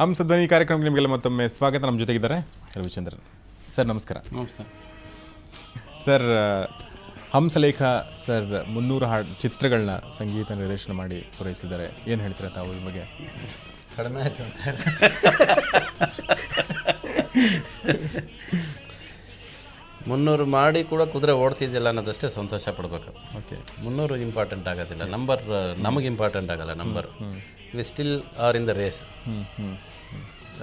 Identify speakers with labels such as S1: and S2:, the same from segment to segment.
S1: ಹಂಸಧ್ವನಿ ಕಾರ್ಯಕ್ರಮಕ್ಕೆ ನಿಮಗೆಲ್ಲ ಮತ್ತೊಮ್ಮೆ ಸ್ವಾಗತ. ನಮ್ಮ ಜೊತೆಗಿದ್ದಾರೆ ರವಿಚಂದ್ರನ್ ಸರ್. ನಮಸ್ಕಾರ.
S2: ನಮಸ್ತೆ
S1: ಸರ್. ಹಂಸಲೇಖ ಸರ್ 300 ಚಿತ್ರಗಳನ್ನ ಸಂಗೀತ ನಿರ್ದೇಶನ ಮಾಡಿ ಪೂರೈಸಿದ್ದಾರೆ. ಏನು ಹೇಳ್ತೀರಾ ತಾವು ಈ ಬಗ್ಗೆ?
S2: ಕಡಿಮೆ ಆಯ್ತು ಅಂತ ಹೇಳಿ 300 ಮಾಡಿ ಕೂಡ ಕುದುರೆ ಓಡ್ತಿದ್ದಿಲ್ಲ ಅನ್ನೋದಷ್ಟೇ ಸಂತೋಷ ಪಡಬೇಕು.
S1: ಓಕೆ,
S2: 300 ಇಂಪಾರ್ಟೆಂಟ್ ಆಗೋದಿಲ್ಲ, ನಂಬರ್ ನಮಗೆ ಇಂಪಾರ್ಟೆಂಟ್ ಆಗಲ್ಲ. Number we still are in the race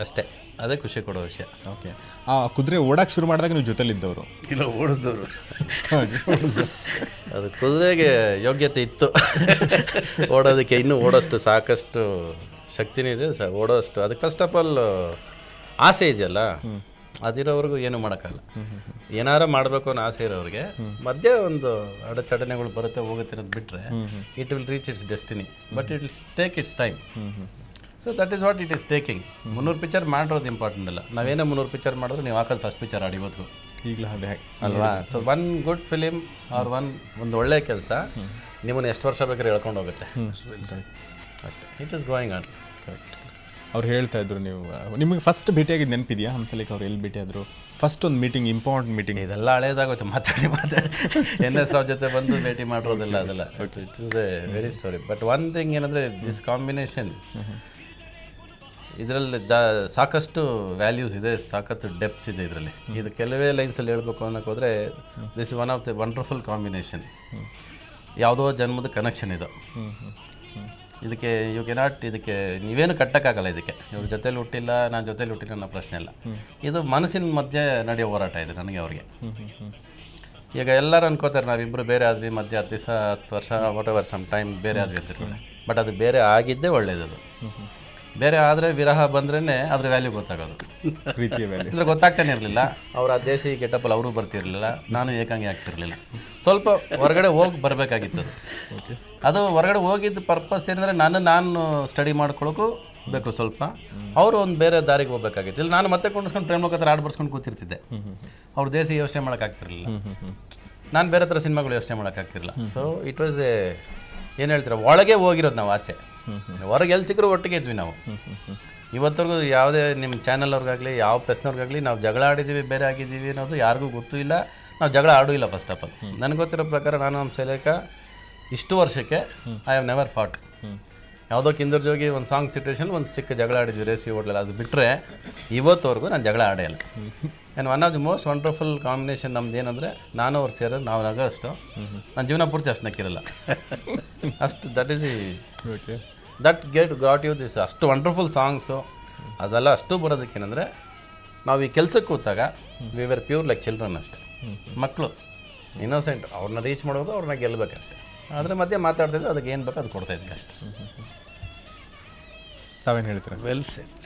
S2: ಅಷ್ಟೇ. ಅದೇ ಖುಷಿ ಕೊಡೋ ವಿಷಯ.
S1: ಓಕೆ, ಆ ಕುದುರೆ ಓಡಕ್ಕೆ ಶುರು ಮಾಡಿದಾಗ ನೀವು ಜೊತೆಲಿದ್ದವರು?
S3: ಇಲ್ಲ, ಓಡಿಸಿದವರು.
S2: ಅದು ಕುದುರೆಗೆ ಯೋಗ್ಯತೆ ಇತ್ತು ಓಡೋದಕ್ಕೆ. ಇನ್ನೂ ಓಡೋಷ್ಟು ಸಾಕಷ್ಟು ಶಕ್ತಿನೇ ಇದೆ, ಓಡೋಷ್ಟು. ಅದಕ್ಕೆ ಫಸ್ಟ್ ಆಫ್ ಆಲ್ ಆಸೆ ಇದೆಯಲ್ಲ, ಅದಿರೋವ್ರಿಗೂ ಏನು ಮಾಡೋಕ್ಕಾಗಲ್ಲ. ಏನಾರ ಮಾಡಬೇಕು ಅನ್ನೋ ಆಸೆ ಇರೋರಿಗೆ ಮಧ್ಯೆ ಒಂದು ಅಡಚಣೆಗಳು ಬರುತ್ತೆ ಹೋಗುತ್ತೆ ಅನ್ನೋದು ಬಿಟ್ಟರೆ it will reach it's destiny, but it will take its time. So that is what it is taking. 300 picture ಮಾಡಿರೋದು ಇಂಪಾರ್ಟೆಂಟ್ ಅಲ್ಲ. ನಾವೇನೇ 300 ಪಿಕ್ಚರ್ ಮಾಡಿದ್ರು ನೀವು ಹಾಕೋದು ಫಸ್ಟ್ ಪಿಕ್ಚರ್ ಆಡಿಗೋದು
S1: ಈಗಲೂ ಅದೇ
S2: ಅಲ್ವಾ? So one good film or ಒಂದು ಒಳ್ಳೆ ಕೆಲಸ ನಿಮ್ಮನ್ನು ಎಷ್ಟು ವರ್ಷ ಬೇಕಾದ್ರೆ ಹೇಳ್ಕೊಂಡು ಹೋಗುತ್ತೆ ಅಷ್ಟೇ. It is going on.
S1: Correct. ಅವ್ರು ಹೇಳ್ತಾ ಇದ್ರು, ನೀವು ನಿಮಗೆ ಫಸ್ಟ್ ಭೇಟಿಯಾಗಿದ್ದು ನೆನಪಿದೆಯಾ? ಹಂಸಲೇಖ ಅವ್ರು ಎಲ್ಲಿ ಭೇಟಿಯಾದರು? ಫಸ್ಟ್ ಒಂದು ಮೀಟಿಂಗ್, ಇಂಪಾರ್ಟೆಂಟ್ ಮೀಟಿಂಗ್.
S2: ಇದೆಲ್ಲ ಹಳೇದಾಗೋಯ್ತು. ಮಾತಾಡಿ NS ರಾವ್ ಜೊತೆ ಬಂದು ಭೇಟಿ ಮಾಡಿರೋದಿಲ್ಲ ಅದೆಲ್ಲ. It is A very story. But one thing ಏನಂದರೆ ದಿಸ್ ಕಾಂಬಿನೇಷನ್, ಇದರಲ್ಲಿ ಸಾಕಷ್ಟು ವ್ಯಾಲ್ಯೂಸ್ ಇದೆ, ಸಾಕಷ್ಟು ಡೆಪ್ಸ್ ಇದೆ ಇದರಲ್ಲಿ. ಇದು ಕೆಲವೇ ಲೈನ್ಸಲ್ಲಿ ಹೇಳ್ಬೇಕು ಅನ್ನೋಕೆ ಹೋದರೆ this one of the wonderful combination. ಯಾವುದೋ ಜನ್ಮದ ಕನೆಕ್ಷನ್ ಇದು. ಇದಕ್ಕೆ ಯು ಕೆನಾಟ್, ಇದಕ್ಕೆ ನೀವೇನು ಕಟ್ಟಕ್ಕಾಗಲ್ಲ. ಇದಕ್ಕೆ ಇವ್ರ ಜೊತೇಲಿ ಹುಟ್ಟಿಲ್ಲ, ನಾನು ಜೊತೇಲಿ ಹುಟ್ಟಿಲ್ಲ ಅನ್ನೋ ಪ್ರಶ್ನೆ ಇಲ್ಲ. ಇದು ಮನಸ್ಸಿನ ಮಧ್ಯೆ ನಡೆಯೋ ಹೋರಾಟ ಇದೆ ನನಗೆ ಅವ್ರಿಗೆ. ಈಗ ಎಲ್ಲರೂ ಅನ್ಕೋತಾರೆ ನಾವಿಬ್ಬರು ಬೇರೆ ಆದ್ವಿ, ಮಧ್ಯೆ 10 ದಿವಸ 10 ವರ್ಷ ವಾಟ್ ಎವರ್ ಸಮ್ ಟೈಮ್ ಬೇರೆ ಆದ್ವಿ ಅಂತಿರ್ತಾರೆ. ಬಟ್ ಅದು ಬೇರೆ ಆಗಿದ್ದೇ ಒಳ್ಳೇದದು. ಬೇರೆ ಆದರೆ ವಿರಹ ಬಂದ್ರೇ ಅದ್ರ ವ್ಯಾಲ್ಯೂ ಗೊತ್ತಾಗೋದು.
S1: ಪ್ರೀತಿಯ ವ್ಯಾಲ್ಯೂ
S2: ಅಂದರೆ ಗೊತ್ತಾಗ್ತಾನೆ ಇರಲಿಲ್ಲ. ಅವ್ರು ಆ ದೇಸಿ ಗೆಟಪ್ಪಲ್ಲಿ ಅವರು ಬರ್ತಿರಲಿಲ್ಲ, ನಾನು ಏಕಾಂಗಿ ಆಗ್ತಿರಲಿಲ್ಲ. ಸ್ವಲ್ಪ ಹೊರಗಡೆ ಹೋಗಿ ಬರಬೇಕಾಗಿತ್ತು ಅದು. ಅದು ಹೊರಗಡೆ ಹೋಗಿದ್ದು ಪರ್ಪಸ್ ಏನಂದರೆ ನಾನು ಸ್ಟಡಿ ಮಾಡ್ಕೊಳ್ಳೋಕ್ಕೂ ಬೇಕು ಸ್ವಲ್ಪ. ಅವರು ಒಂದು ಬೇರೆ ದಾರಿಗೆ ಹೋಗ್ಬೇಕಾಗಿತ್ತು. ಇಲ್ಲ ನಾನು ಮತ್ತೆ ಕೊಂಡಿಸ್ಕೊಂಡು ಪ್ರೇಮ ಲೋಕ ಹತ್ರ ಬರ್ಸ್ಕೊಂಡು ಕೂತಿರ್ತಿದ್ದೆ. ಅವ್ರು ದೇಸಿ ಯೋಚನೆ ಮಾಡೋಕ್ಕಾಗ್ತಿರಲಿಲ್ಲ, ನಾನು ಬೇರೆ ಥರ ಸಿನಿಮಾಗಳು ಯೋಚನೆ ಮಾಡೋಕ್ಕಾಗ್ತಿರಲಿಲ್ಲ. ಸೊ ಇಟ್ ವಾಸ್ ಏನು ಹೇಳ್ತೀರ, ಒಳಗೆ ಹೋಗಿರೋದು ನಾವು. ಆಚೆ ಹೊರಗೆ ಎಲ್ಲಿ ಸಿಕ್ಕರೂ ಒಟ್ಟಿಗೆ ಇದ್ವಿ ನಾವು. ಇವತ್ತರೆಗೂ ಯಾವುದೇ ನಿಮ್ಮ ಚಾನಲ್ವ್ರಿಗಾಗಲಿ ಯಾವ ಪ್ರೆಸ್ನವ್ರಿಗಾಗಲಿ ನಾವು ಜಗಳ ಆಡಿದ್ದೀವಿ, ಬೇರೆ ಆಗಿದ್ದೀವಿ ಅನ್ನೋದು ಯಾರಿಗೂ ಗೊತ್ತೂ ಇಲ್ಲ. ನಾವು ಜಗಳ ಆಡೂ ಇಲ್ಲ ಫಸ್ಟ್ ಆಫ್ ಆಲ್. ನನಗೆ ಗೊತ್ತಿರೋ ಪ್ರಕಾರ ನಾನು ಹಂಸಲೇಖ ಇಷ್ಟು ವರ್ಷಕ್ಕೆ ಐ ಹ್ಯಾವ್ ನೆವರ್ ಫಾಟ್. ಯಾವುದೋ ಕಿಂದರ್ ಜೋಗಿ ಒಂದು ಸಾಂಗ್ ಸಿಚುವೇಶನ್ ಒಂದು ಚಿಕ್ಕ ಜಗಳ ಆಡಿದ್ವಿ ರೇಸ್ವಿ ಹೋಟ್ಲಲ್ಲ, ಅದು ಬಿಟ್ಟರೆ ಇವತ್ತವರೆಗೂ ನಾನು ಜಗಳ ಆಡೇ ಇಲ್ಲ. And one of the most wonderful combination ನಮ್ದು ಏನಂದರೆ, ನಾನು ಅವ್ರು ಸೇರೋದು ನಾವು ನಗೋಷ್ಟು ನನ್ನ ಜೀವನ ಪೂರ್ತಿ ಅಷ್ಟು ನಕ್ಕಿರಲ್ಲ ಅಷ್ಟು. That is the that got you this. ಅಷ್ಟು ವಂಡರ್ಫುಲ್ ಸಾಂಗ್ಸು ಅದೆಲ್ಲ ಅಷ್ಟು ಬರೋದಕ್ಕೇನೆಂದರೆ, ನಾವು ಈ ಕೆಲಸಕ್ಕೆ ಕೂತಾಗ we were pure like children ಅಷ್ಟೇ, ಮಕ್ಕಳು, ಇನ್ನೋಸೆಂಟ್. ಅವ್ರನ್ನ ರೀಚ್ ಮಾಡೋದು, ಅವ್ರನ್ನ ಗೆಲ್ಲಬೇಕಷ್ಟೆ. ಅದ್ರ ಮಧ್ಯೆ ಮಾತಾಡ್ತಿದ್ವಿ, ಅದಕ್ಕೆ ಏನು ಬೇಕೋ ಅದು ಕೊಡ್ತಾಯಿದ್ವಿ ಅಷ್ಟೇ.
S1: ತಾವೇನು ಹೇಳ್ತೀರಾ?
S3: Well set.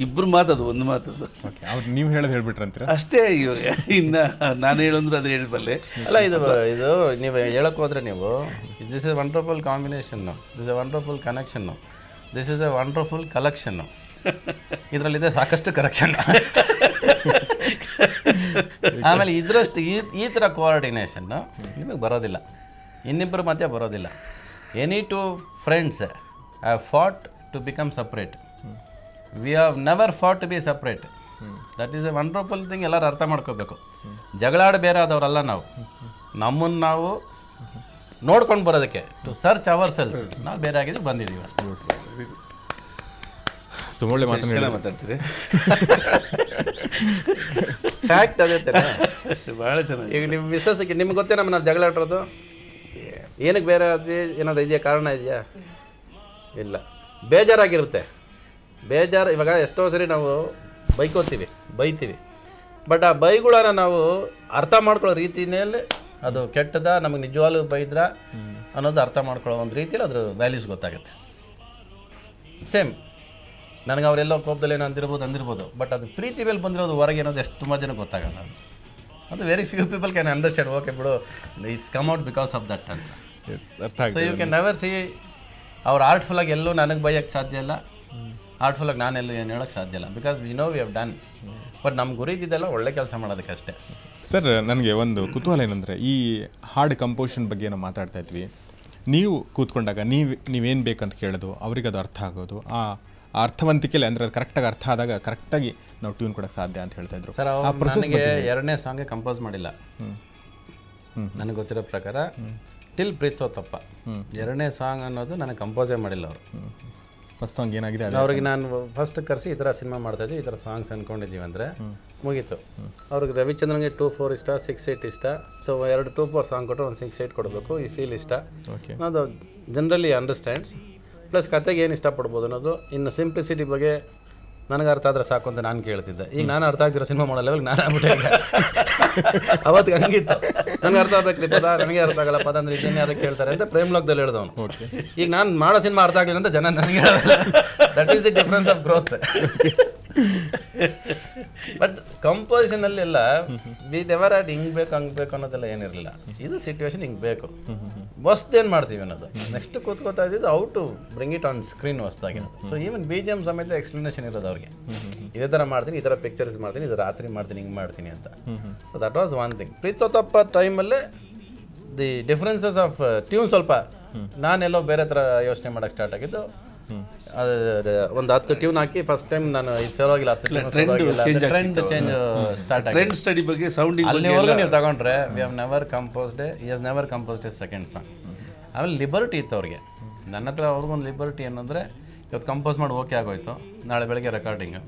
S3: ಇಬ್ಬರು ಮಾತದು, ಒಂದು ಮಾತದು.
S1: ಓಕೆ, ಅವ್ರು ನೀವು ಹೇಳೋದು ಹೇಳ್ಬಿಟ್ರಂತೀರ
S3: ಅಷ್ಟೇ. ಇವಾಗ ಇನ್ನು ನಾನು ಹೇಳಂದ್ರೆ ಅದು ಹೇಳಬಲ್ಲೆ
S2: ಅಲ್ಲ. ಇದು ನೀವು ಹೇಳಕ್ಕೆ ಹೋದರೆ ನೀವು this is A wonderful combination, this A wonderful connection, this is A wonderful collection. ಇದರಲ್ಲಿದೆ ಸಾಕಷ್ಟು ಕರೆಕ್ಷನ್. ಆಮೇಲೆ ಇದರಷ್ಟು ಈ ಥರ ಕೋಆರ್ಡಿನೇಷನ್ನು ನಿಮಗೆ ಬರೋದಿಲ್ಲ, ಇನ್ನಿಬ್ಬರ ಮಧ್ಯೆ ಬರೋದಿಲ್ಲ. Any two friends have fought to become separate. We have never fought to be separate. That is a wonderful thing. ಎಲ್ಲರೂ ಅರ್ಥ ಮಾಡ್ಕೋಬೇಕು. ಜಗಳಾಡ ಬೇರೆ ಆದವರಲ್ಲ ನಾವು. ನಮ್ಮನ್ನು ನಾವು ನೋಡ್ಕೊಂಡು ಬರೋದಕ್ಕೆ, ಟು ಸರ್ಚ್ ಅವರ್ ಸೆಲ್ಸ್, ನಾವು ಬೇರೆ ಆಗಿದ್ದು ಬಂದಿದ್ದೀವಿ ಅಷ್ಟೇ.
S1: ತುಂಬ ಒಳ್ಳೆ
S3: ಮಾತಾಡ್ತೀರಿ.
S2: ಫ್ಯಾಕ್ಟ್ ಅದೇ ಥರ.
S3: ಭಾಳ ಚೆನ್ನಾಗಿ.
S2: ಈಗ ನಿಮ್ಮ ಮಿಸ್ಸಸ್ಗೆ ನಿಮ್ಗೆ ಗೊತ್ತೇ ನಮ್ಮ ನಾವು ಜಗಳ ಆಡಿರೋದು ಏನಕ್ಕೆ ಬೇರೆ ಆದ್ವಿ? ಏನಾದರೂ ಇದೆಯಾ? ಕಾರಣ ಇದೆಯಾ? ಇಲ್ಲ. ಬೇಜಾರಾಗಿರುತ್ತೆ. ಬೇಜಾರು ಇವಾಗ ಎಷ್ಟೋ ಸರಿ ನಾವು ಬೈತೀವಿ. ಬಟ್ ಆ ಬೈಗಳನ್ನ ನಾವು ಅರ್ಥ ಮಾಡ್ಕೊಳ್ಳೋ ರೀತಿಯಲ್ಲಿ ಅದು ಕೆಟ್ಟದ, ನಮಗೆ ನಿಜವಾಗ್ಲೂ ಬೈದ್ರ ಅನ್ನೋದು ಅರ್ಥ ಮಾಡ್ಕೊಳ್ಳೋ ಒಂದು ರೀತಿಯಲ್ಲಿ ಅದ್ರ ವ್ಯಾಲ್ಯೂಸ್ ಗೊತ್ತಾಗುತ್ತೆ. ಸೇಮ್ ನನಗೆ ಅವರೆಲ್ಲೋ ಕೋಪದಲ್ಲಿ ಏನೋ ಅಂದಿರ್ಬೋದು, ಬಟ್ ಅದು ಪ್ರೀತಿ ಮೇಲೆ ಬಂದಿರೋದು ಹೊರಗೆ ಅನ್ನೋದು ಎಷ್ಟು ತುಂಬ ಜನ ಗೊತ್ತಾಗಲ್ಲ. ಅದು very few people can understand. Okay ಬಿಡು, it's come out because of that ಅಂತ. So you can never see ಅವ್ರು ಆರ್ಟ್ಫುಲ್ಲಾಗಿ ಎಲ್ಲೂ ನನಗೆ ಬೈಯೋಕ್ಕೆ ಸಾಧ್ಯ ಇಲ್ಲ, ಆರ್ಟ್ಫುಲ್ಲಾಗಿ ನಾನೆಲ್ಲೂ ಏನು ಹೇಳೋಕ್ಕೆ ಸಾಧ್ಯ ಇಲ್ಲ. Because we know we have done. But ನಮ್ಮ ಗುರಿ ಇದ್ದಿದ್ದೆಲ್ಲ ಒಳ್ಳೆ ಕೆಲಸ ಮಾಡೋದಕ್ಕೆ ಅಷ್ಟೇ.
S1: ಸರ್, ನನಗೆ ಒಂದು ಕುತೂಹಲ ಏನಂದರೆ, ಈ ಹಾಡು ಕಂಪೋಷನ್ ಬಗ್ಗೆ ನಾವು ಮಾತಾಡ್ತಾ ಇದ್ವಿ. ನೀವು ಕೂತ್ಕೊಂಡಾಗ ನೀವೇನು ಬೇಕಂತ ಕೇಳೋದು, ಅವ್ರಿಗೆ ಅದು ಅರ್ಥ ಆಗೋದು, ಆ ಅರ್ಥವಂತಿಕೆಲೆ ಅಂದರೆ ಅದು ಕರೆಕ್ಟಾಗಿ ಅರ್ಥ ಆದಾಗ ಕರೆಕ್ಟಾಗಿ ನಾವು ಟ್ಯೂನ್ ಕೊಡೋಕ್ಕೆ ಸಾಧ್ಯ ಅಂತ ಹೇಳ್ತಾ ಇದ್ರು.
S2: ಸರ್
S1: ಆ ಪ್ರೊಸೆಸ್
S2: ನನಗೆ ಎರಡನೇ ಸಾಂಗೇ ಕಂಪೋಸ್ ಮಾಡಿಲ್ಲ ನನಗೆ ಗೊತ್ತಿರೋ ಪ್ರಕಾರ, ಟಿಲ್ ಪ್ರೀತ್ಸೋ ತಪ್ಪ. ಎರಡನೇ ಸಾಂಗ್ ಅನ್ನೋದು ನನಗೆ ಕಂಪೋಸೇ ಮಾಡಿಲ್ಲ ಅವರು.
S1: ಫಸ್ಟ್ ಸಾಂಗ್ ಏನಾಗಿದೆ
S2: ಅವ್ರಿಗೆ ನಾನು ಫಸ್ಟ್ ಕರೆಸಿ ಈ ಥರ ಸಿನಿಮಾ ಮಾಡ್ತಾಯಿದ್ವಿ, ಈ ಥರ ಸಾಂಗ್ಸ್ ಅಂದ್ಕೊಂಡಿದ್ದೀವಿ ಅಂದರೆ ಮುಗೀತು. ಅವ್ರಿಗೆ ರವಿಚಂದ್ರನ್ಗೆ 2-4 ಇಷ್ಟ, 6-8 ಇಷ್ಟ. ಸೊ 2 2-4 ಸಾಂಗ್ ಕೊಟ್ಟರೆ ಒಂದು 6-8 ಕೊಡಬೇಕು. ಈ ಫೀಲ್ ಇಷ್ಟ ಅದು ಜನರಲಿ ಅಂಡರ್ಸ್ಟ್ಯಾಂಡ್ಸ್. ಪ್ಲಸ್ ಕತೆಗೆ ಏನು ಇಷ್ಟಪಡ್ಬೋದು ಅನ್ನೋದು. ಇನ್ನು ಸಿಂಪ್ಲಿಸಿಟಿ ಬಗ್ಗೆ ನನಗೆ ಅರ್ಥ ಆದರೆ ಸಾಕು ಅಂತ ನಾನು ಕೇಳ್ತಿದ್ದೆ. ಈಗ ನಾನು ಅರ್ಥ ಆಗ್ತಿರೋ ಸಿನಿಮಾ ಮಾಡೋ ಲೆವೆಲ್ ನಾನು ಆಗ್ಬಿಟ್ಟೆ. ಅವತ್ತಿಗೆ ಹಂಗಿತ್ತು, ನನಗೆ ಅರ್ಥ ಆಗ್ಬೇಕು ಪದ, ನನಗೆ ಅರ್ಥ ಆಗಲ್ಲ ಪದ ಅಂದರೆ ಇದನ್ನೇ ಅದಕ್ಕೆ ಕೇಳ್ತಾರೆ ಅಂತ ಪ್ರೇಮ್ ಲೋಕದಲ್ಲಿ ಹೇಳ್ದವನು. ಈಗ ನಾನು ಮಾಡೋ ಸಿನಿಮಾ ಅರ್ಥ ಆಗಲಿಲ್ಲ ಅಂತ ಜನ ನನಗೆ ಹೇಳೋಲ್ಲ. That is the difference of growth. But ಕಂಪೋಸಿಷನಲ್ಲಿ ಎಲ್ಲ ಎವರ್ ಆಟ್ ಹಿಂಗೆ ಬೇಕು ಹಂಗೆ ಬೇಕು ಅನ್ನೋದೆಲ್ಲ ಏನಿರಲಿಲ್ಲ. ಇದು ಸಿಚುವೇಶನ್ ಹಿಂಗೆ ಬೇಕು, ಹೊಸ್ದೇನು ಮಾಡ್ತೀವಿ ಅನ್ನೋದು. ನೆಕ್ಸ್ಟ್ ಕೂತ್ಕೋತಾ ಇದ್ದಿದ್ದು how to bring it on screen ಹೊಸ್ದಾಗಿರೋದು. ಸೊ ಈವನ್ BGM ಸಮೇತ ಎಕ್ಸ್ಪ್ಲನೇಷನ್ ಇರೋದು ಅವ್ರಿಗೆ. ಇದೇ ಥರ ಮಾಡ್ತೀನಿ, ಈ ಥರ ಪಿಕ್ಚರ್ಸ್ ಮಾಡ್ತೀನಿ, ಇದು ರಾತ್ರಿ ಮಾಡ್ತೀನಿ, ಹಿಂಗೆ ಮಾಡ್ತೀನಿ ಅಂತ. So that was one thing. ಪ್ರೀತ್ಸೋ ತಪ್ಪ ಟೈಮಲ್ಲೇ ದಿ ಡಿಫ್ರೆನ್ಸಸ್ ಆಫ್ ಟ್ಯೂನ್ ಸ್ವಲ್ಪ ನಾನೆಲ್ಲೋ ಬೇರೆ ಥರ ಯೋಚನೆ ಮಾಡೋಕ್ಕೆ ಸ್ಟಾರ್ಟ್ ಆಗಿದ್ದು. ಒಂದು 10 ಟ್ಯೂನ್ ಹಾಕಿ ಫಸ್ಟ್ ಟೈಮ್ ನಾನು ಇದು ಸರಿಯಾಗಿಲ್ಲ, 10 ಟ್ರೆಂಡ್ ಚೇಂಜ್ ಸ್ಟಾರ್ಟ್ ಆಗಿ.
S3: ಟ್ರೆಂಡ್ ಸ್ಟಡಿ ಬಗ್ಗೆ ಸೌಂಡಿಂಗ್
S2: ಅಲ್ಲಿವರೆಗೂ ನೀವು ತಗೊಂಡ್ರೆ V have never composed A second song. ಆಮೇಲೆ ಲಿಬರ್ಟಿ ಇತ್ತು ಅವ್ರಿಗೆ. ನನ್ನ ಹತ್ರ ಅವ್ರಿಗೊಂದು ಲಿಬರ್ಟಿ ಏನಂದರೆ ಇವತ್ತು ಕಂಪೋಸ್ ಮಾಡಿ ಓಕೆ ಆಗೋಯ್ತು, ನಾಳೆ ಬೆಳಗ್ಗೆ ರೆಕಾರ್ಡಿಂಗ್.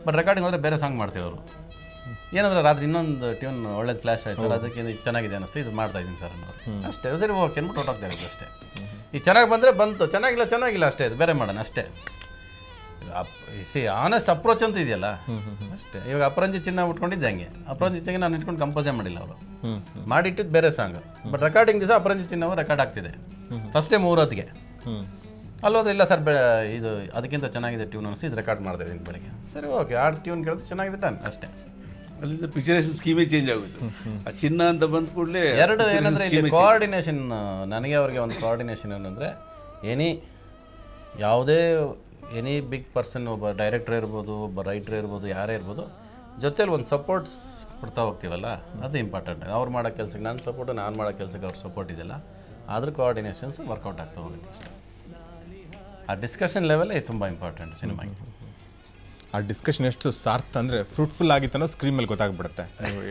S2: ಬಟ್ ರೆಕಾರ್ಡಿಂಗ್ ಹೋದರೆ ಬೇರೆ ಸಾಂಗ್ ಮಾಡ್ತೀವಿ ಅವರು. ಏನಂದ್ರೆ ರಾತ್ರಿ ಇನ್ನೊಂದು ಟ್ಯೂನ್ ಒಳ್ಳೇದು ಕ್ಲಾಶ್ ಆಯಿತು, ಅದಕ್ಕೆ ಇದು ಚೆನ್ನಾಗಿದೆ ಅನ್ನಿಸ್ತು, ಇದು ಮಾಡ್ತಾ ಇದ್ದೀನಿ ಸರ್ ಅನ್ನೋರು. ಅಷ್ಟೇ, ಸರಿ ಓಕೆ ಅಂದ್ಬಿಟ್ಟು ಹೊರಟೋಗ್ತಾ ಇರೋದು ಅಷ್ಟೇ. ಈಗ ಚೆನ್ನಾಗಿ ಬಂದರೆ ಬಂತು, ಚೆನ್ನಾಗಿಲ್ಲ ಅಷ್ಟೇ, ಇದು ಬೇರೆ ಮಾಡೋಣ ಅಷ್ಟೇ. ಆನೆಸ್ಟ್ ಅಪ್ರೋಚ್ ಅಂತ ಇದೆಯಲ್ಲ ಅಷ್ಟೇ. ಇವಾಗ ಅಪರಂಜಿ ಚಿನ್ನ ಉಟ್ಕೊಂಡಿದ್ದೆ ಹಂಗೆ. ಅಪರಂಜಿ ಚಿನ್ನ ನಾನು ಇಟ್ಕೊಂಡು ಕಂಪೋಸೇ ಮಾಡಿಲ್ಲ, ಅವರು ಮಾಡಿಟ್ಟಿದ್ದು ಬೇರೆ ಸಾಂಗ್. ಬಟ್ ರೆಕಾರ್ಡಿಂಗ್ ದಿವಸ ಅಪರಂಜಿ ಚಿನ್ನವು ರೆಕಾರ್ಡ್ ಆಗ್ತಿದೆ ಫಸ್ಟ್ ಟೈಮ್ 3 ಹೊತ್ತಿಗೆ. ಅಲ್ಲೋದ್ರೆ ಇಲ್ಲ ಸರ್ ಇದು ಅದಕ್ಕಿಂತ ಚೆನ್ನಾಗಿದೆ ಟ್ಯೂನ್ ಅನಿಸಿ, ಇದು ರೆಕಾರ್ಡ್ ಮಾಡ್ತಾ ಇದ್ದೀನಿ ಬೆಳಗ್ಗೆ. ಸರಿ ಓಕೆ, ಆ ಟ್ಯೂನ್ ಕೇಳಿದ್ರೆ ಚೆನ್ನಾಗಿದೆ ಡನ್ ಅಷ್ಟೇ.
S3: ಅಲ್ಲಿಂದ ಪಿಕ್ಚರೇಷನ್ ಸ್ಕೀಮೇ ಚೇಂಜ್ ಆಗುತ್ತೆ. ಆ ಚಿನ್ನ ಅಂತ ಬಂದ ಕೂಡಲೇ
S2: ಎರಡು ಏನಂದರೆ ಇಲ್ಲಿ ಕೋಆರ್ಡಿನೇಷನ್, ನನಗೆ ಅವ್ರಿಗೆ ಒಂದು ಕೋಆರ್ಡಿನೇಷನ್ ಏನಂದರೆ ಎನಿ ಬಿಗ್ ಪರ್ಸನ್, ಒಬ್ಬ ಡೈರೆಕ್ಟರ್ ಇರ್ಬೋದು, ಒಬ್ಬ ರೈಟರ್ ಇರ್ಬೋದು, ಯಾರೇ ಇರ್ಬೋದು, ಜೊತೆಲಿ ಒಂದು ಸಪೋರ್ಟ್ಸ್ ಕೊಡ್ತಾ ಹೋಗ್ತೀವಲ್ಲ, ಅದು ಇಂಪಾರ್ಟೆಂಟ್. ಅವ್ರು ಮಾಡೋ ಕೆಲಸಕ್ಕೆ ನನ್ನ ಸಪೋರ್ಟು, ನಾನು ಮಾಡೋ ಕೆಲಸಕ್ಕೆ ಅವ್ರ ಸಪೋರ್ಟ್ ಇದೆಯಲ್ಲ, ಅದ್ರ ಕೋಆರ್ಡಿನೇಷನ್ಸ್ ವರ್ಕೌಟ್ ಆಗ್ತಾ ಹೋಗುತ್ತೆ ಅಷ್ಟೇ. ಆ ಡಿಸ್ಕಷನ್ ಲೆವೆಲೇ ತುಂಬ ಇಂಪಾರ್ಟೆಂಟ್ ಸಿನಿಮಾಗೆ.
S1: ಆ ಡಿಸ್ಕಷನ್ ಎಷ್ಟು ಸಾರ್ಥ ಅಂದರೆ ಫ್ರೂಟ್ಫುಲ್ ಆಗಿತ್ತು ಅನ್ನೋ ಸ್ಕ್ರೀನ್ ಮೇಲೆ ಗೊತ್ತಾಗ್ಬಿಡುತ್ತೆ.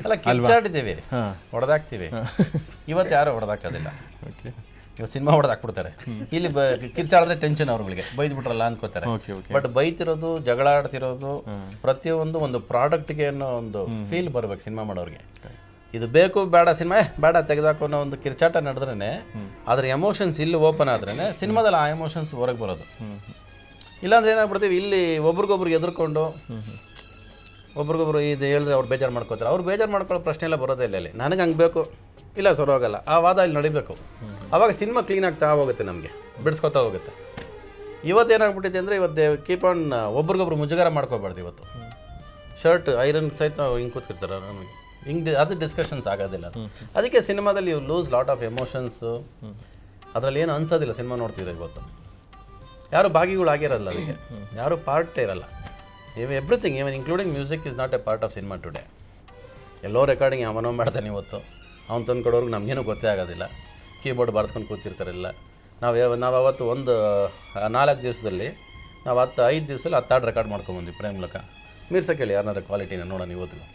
S2: ಅಲ್ಲ, ಕಿಚ್ಚಾಡ್ತೀವಿ, ಹೊಡೆದಾಕ್ತೀವಿ. ಇವತ್ತು ಯಾರು ಹೊಡೆದಾಕೋದಿಲ್ಲ.
S1: ಓಕೆ,
S2: ಇವತ್ತು ಸಿನಿಮಾ ಹೊಡೆದಾಕ್ಬಿಡ್ತಾರೆ. ಇಲ್ಲಿ ಕಿಚ್ಚಾಡಿದ್ರೆ ಟೆನ್ಷನ್ ಅವ್ರುಗಳಿಗೆ, ಬೈದ್ಬಿಟ್ರಲ್ಲ ಅನ್ಕೋತಾರೆ. ಬಟ್ ಬೈತಿರೋದು, ಜಗಳ ಆಡ್ತಿರೋದು, ಪ್ರತಿಯೊಂದು ಒಂದು ಪ್ರಾಡಕ್ಟ್ಗೆ ಅನ್ನೋ ಒಂದು ಫೀಲ್ ಬರ್ಬೇಕು ಸಿನಿಮಾ ಮಾಡೋರಿಗೆ. ಇದು ಬೇಕು ಬೇಡ ಸಿನಿಮಾ ಬೇಡ ತೆಗೆದಾಕೋ ಅನ್ನೋ ಒಂದು ಕಿರ್ಚಾಟ ನಡೆದ್ರೇ, ಅದ್ರ ಎಮೋಷನ್ಸ್ ಇಲ್ಲಿ ಓಪನ್ ಆದ್ರೇ ಸಿನಿಮಾದಲ್ಲಿ ಆ ಎಮೋಷನ್ಸ್ ಹೊರಗೆ ಬರೋದು. ಇಲ್ಲಾಂದ್ರೆ ಏನಾಗ್ಬಿಡ್ತೀವಿ, ಇಲ್ಲಿ ಒಬ್ರಿಗೊಬ್ರಿಗೆ ಎದುರ್ಕೊಂಡು ಒಬ್ರಿಗೊಬ್ರು ಇದು ಹೇಳಿದ್ರೆ ಅವ್ರು ಬೇಜಾರು ಮಾಡ್ಕೋತಾರೆ. ಅವ್ರು ಬೇಜಾರು ಮಾಡ್ಕೊಳ್ಳೋ ಪ್ರಶ್ನೆ ಎಲ್ಲ ಬರೋದೇ ಇಲ್ಲ. ಇಲ್ಲಿ ನನಗೆ ಹಂಗೆ ಬೇಕು, ಇಲ್ಲ ಸರ್ ಹೋಗಲ್ಲ, ಆ ವಾದ ಇಲ್ಲಿ ನಡಿಬೇಕು. ಆವಾಗ ಸಿನಿಮಾ ಕ್ಲೀನ್ ಆಗ್ತಾ ಹೋಗುತ್ತೆ, ನಮಗೆ ಬಿಡಿಸ್ಕೊತಾ ಹೋಗುತ್ತೆ. ಇವತ್ತೇನಾಗ್ಬಿಟ್ಟಿದೆ ಅಂದರೆ ಇವತ್ತು ಕೀಪ್ ಆನ್ ಒಬ್ರಿಗೊಬ್ರು ಮುಜುಗರ ಮಾಡ್ಕೋಬಾರ್ದು. ಇವತ್ತು ಶರ್ಟ್ ಐರನ್ ಸಹಿತ ಹಿಂಗೆ ಕೂತ್ಕಿರ್ತಾರೆ, ನಮಗೆ ಹಿಂಗೆ ಅದು ಡಿಸ್ಕಷನ್ಸ್ ಆಗೋದಿಲ್ಲ. ಅದಕ್ಕೆ ಸಿನಿಮಾದಲ್ಲಿ you lose lot of emotions. ಅದರಲ್ಲಿ ಏನು ಅನ್ಸೋದಿಲ್ಲ ಸಿನಿಮಾ ನೋಡ್ತಿದ್ರೆ. ಇವತ್ತು ಯಾರು ಭಾಗಿಗಳಾಗಿರಲ್ಲ, ಅದಕ್ಕೆ ಯಾರು ಪಾರ್ಟೇ ಇರಲ್ಲ. Everything even including music is not a part of cinema today. ಎಲ್ಲೋ ರೆಕಾರ್ಡಿಂಗ್ ಅವನೋ ಮಾಡ್ತಾನೆ ಇವತ್ತು, ಅವ್ನು ತಂದು ಕೊಡೋರ್ಗೆ ನಮಗೇನು ಗೊತ್ತೇ ಆಗೋದಿಲ್ಲ. ಕೀಬೋರ್ಡ್ ಬಾರಿಸ್ಕೊಂಡು ಕೂತಿರ್ತಾರಿಲ್ಲ. ನಾವು ಅವತ್ತು ಒಂದು 4 ದಿವಸದಲ್ಲಿ ನಾವು 5 ದಿವಸದಲ್ಲಿ 10 ಹಾಡು ರೆಕಾರ್ಡ್ ಮಾಡ್ಕೊಂಬಂದ್ವಿ ಪ್ರೇಮ್ ಮೂಲಕ. ಮೀರ್ಸಕ್ಕೆ ಹೇಳಿ ಯಾರನ್ನಾರ ಕ್ವಾಲಿಟಿನ ನೋಡೋಣ. ಇವತ್ತು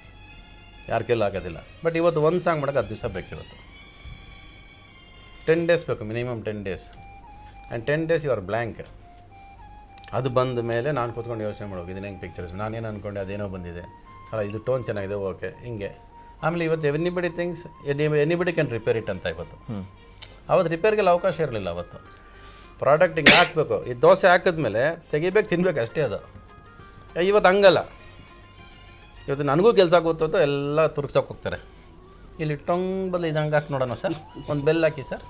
S2: ಯಾರ ಕೈಲೂ ಆಗೋದಿಲ್ಲ. ಬಟ್ ಇವತ್ತು ಒಂದು ಸಾಂಗ್ ಮಾಡೋಕೆ 10 ದಿವಸ ಬೇಕಿರುತ್ತೆ. 10 ಡೇಸ್ ಬೇಕು, minimum 10 days. And 10 days you are blank. ಅದು ಬಂದ ಮೇಲೆ ನಾನು ಕೂತ್ಕೊಂಡು ಯೋಚನೆ ಮಾಡೋದು, ಇದನ್ನ ಹೆಂಗೆ ಪಿಕ್ಚರ್ಸ್ ನಾನೇನು ಅಂದ್ಕೊಂಡೆ ಅದೇನೋ ಬಂದಿದೆ, ಅಲ್ಲ ಇದು ಟೋನ್ ಚೆನ್ನಾಗಿದೆ, ಓಕೆ ಹಿಂಗೆ. ಆಮೇಲೆ ಇವತ್ತು anybody things anybody can repair it ಅಂತ. ಅವತ್ತು ರಿಪೇರ್ಗೆಲ್ಲ ಅವಕಾಶ ಇರಲಿಲ್ಲ. ಅವತ್ತು ಪ್ರಾಡಕ್ಟ್ ಹಿಂಗೆ ಹಾಕಬೇಕು, ಈ ದೋಸೆ ಹಾಕಿದ್ಮೇಲೆ ತೆಗಿಬೇಕು, ತಿನ್ಬೇಕು ಅಷ್ಟೇ. ಅದು ಇವತ್ತು ಹಂಗಲ್ಲ. ಇವತ್ತು ನನಗೂ ಕೆಲಸ ಗೊತ್ತು, ಎಲ್ಲ ತುರ್ಗ್ಸೋಕೆ ಹೋಗ್ತಾರೆ. ಇಲ್ಲಿ ಟೊಂಗ್ ಬದಲು ಇದು ಹಂಗೆ ಹಾಕಿ ನೋಡೋಣ ಸರ್, ಒಂದು ಬೆಲ್ ಹಾಕಿ ಸರ್,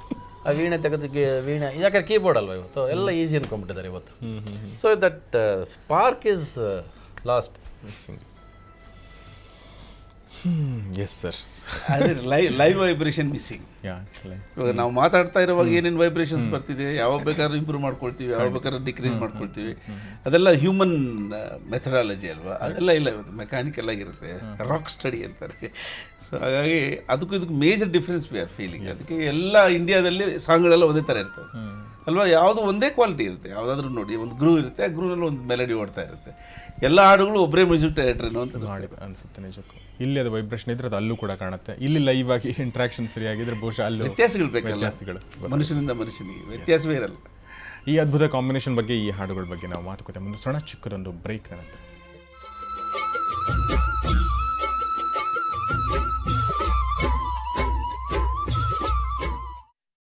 S2: ಆ ವೀಣೆ ತೆಗೆದು ವೀಣೆ, ಯಾಕಂದ್ರೆ ಕೀಬೋರ್ಡ್ ಅಲ್ವ ಇವತ್ತು, ಎಲ್ಲ ಈಸಿ ಅನ್ಕೊಂಡ್ಬಿಟ್ಟಿದ್ದಾರೆ ಇವತ್ತು. So that spark is last.
S1: Yes sir,
S3: ಅದೇ ಲೈವ್ ವೈಬ್ರೇಷನ್ ಮಿಸ್ಸಿಂಗ್. ಇವಾಗ ನಾವು ಮಾತಾಡ್ತಾ ಇರುವಾಗ ಏನೇನು ವೈಬ್ರೇಷನ್ಸ್ ಬರ್ತಿದೆ, ಯಾವಾಗ ಬೇಕಾದ್ರೂ ಇಂಪ್ರೂವ್ ಮಾಡ್ಕೊಳ್ತೀವಿ, ಯಾವಾಗ ಬೇಕಾದ್ರೂ ಡಿಕ್ರೀಸ್ ಮಾಡ್ಕೊಳ್ತೀವಿ. ಅದೆಲ್ಲ ಹ್ಯೂಮನ್ ಮೆಥಡಾಲಜಿ ಅಲ್ವಾ, ಅದೆಲ್ಲ ಇಲ್ಲ ಇವತ್ತು. ಮೆಕ್ಯಾನಿಕಲ್ ಆಗಿರುತ್ತೆ, ರಾಕ್ ಸ್ಟಡಿ ಅಂತಾರೆ. ಸೊ ಹಾಗಾಗಿ ಅದಕ್ಕೂ ಇದಕ್ಕೆ major difference we are feeling. ಅದಕ್ಕೆ ಎಲ್ಲ ಇಂಡಿಯಾದಲ್ಲಿ ಸಾಂಗ್ಗಳೆಲ್ಲ ಒಂದೇ ಥರ ಇರ್ತವೆ. ಅಲ್ವಾ. ಯಾವುದು ಒಂದೇ ಕ್ವಾಲಿಟಿ ಇರುತ್ತೆ. ಯಾವುದಾದ್ರೂ ನೋಡಿ, ಒಂದು ಗ್ರೂ ಇರುತ್ತೆ, ಆ ಗ್ರೂನಲ್ಲಿ ಒಂದು ಮೆಲಡಿ ಓಡ್ತಾ ಇರುತ್ತೆ. ಎಲ್ಲ ಹಾಡುಗಳು ಒಬ್ಬರೇ ಮ್ಯೂಸಿಕ್ ಡೈರೆಕ್ಟ್ರೇನೋ ಅಂತ
S1: ಅನಿಸುತ್ತೆ ನಿಜಕ್ಕೂ. ಇಲ್ಲಿ ಅದು ವೈಬ್ರೇಷನ್ ಇದ್ರೆ ಅದು ಅಲ್ಲೂ ಕೂಡ ಕಾಣುತ್ತೆ. ಇಲ್ಲಿ ಲೈವ್ ಆಗಿ ಇಂಟ್ರಾಕ್ಷನ್ ಸರಿಯಾಗಿದ್ರೆ ಬಹುಶಃ ಅಲ್ಲೂ
S3: ವ್ಯತ್ಯಾಸಗಳು ಬೇಕಲ್ಲ, ಮನುಷ್ಯನಿಂದ ಮನುಷ್ಯನಿಗೆ ವ್ಯತ್ಯಾಸವೇ ಇರಲ್ಲ.
S1: ಈ ಅದ್ಭುತ ಕಾಂಬಿನೇಷನ್ ಬಗ್ಗೆ, ಈ ಹಾಡುಗಳ ಬಗ್ಗೆ ನಾವು ಮಾತುಕತೆ ಮುಂದುವರಿಸೋಣ. ಚಿಕ್ಕದೊಂದು ಬ್ರೇಕ್ ನಂತರ.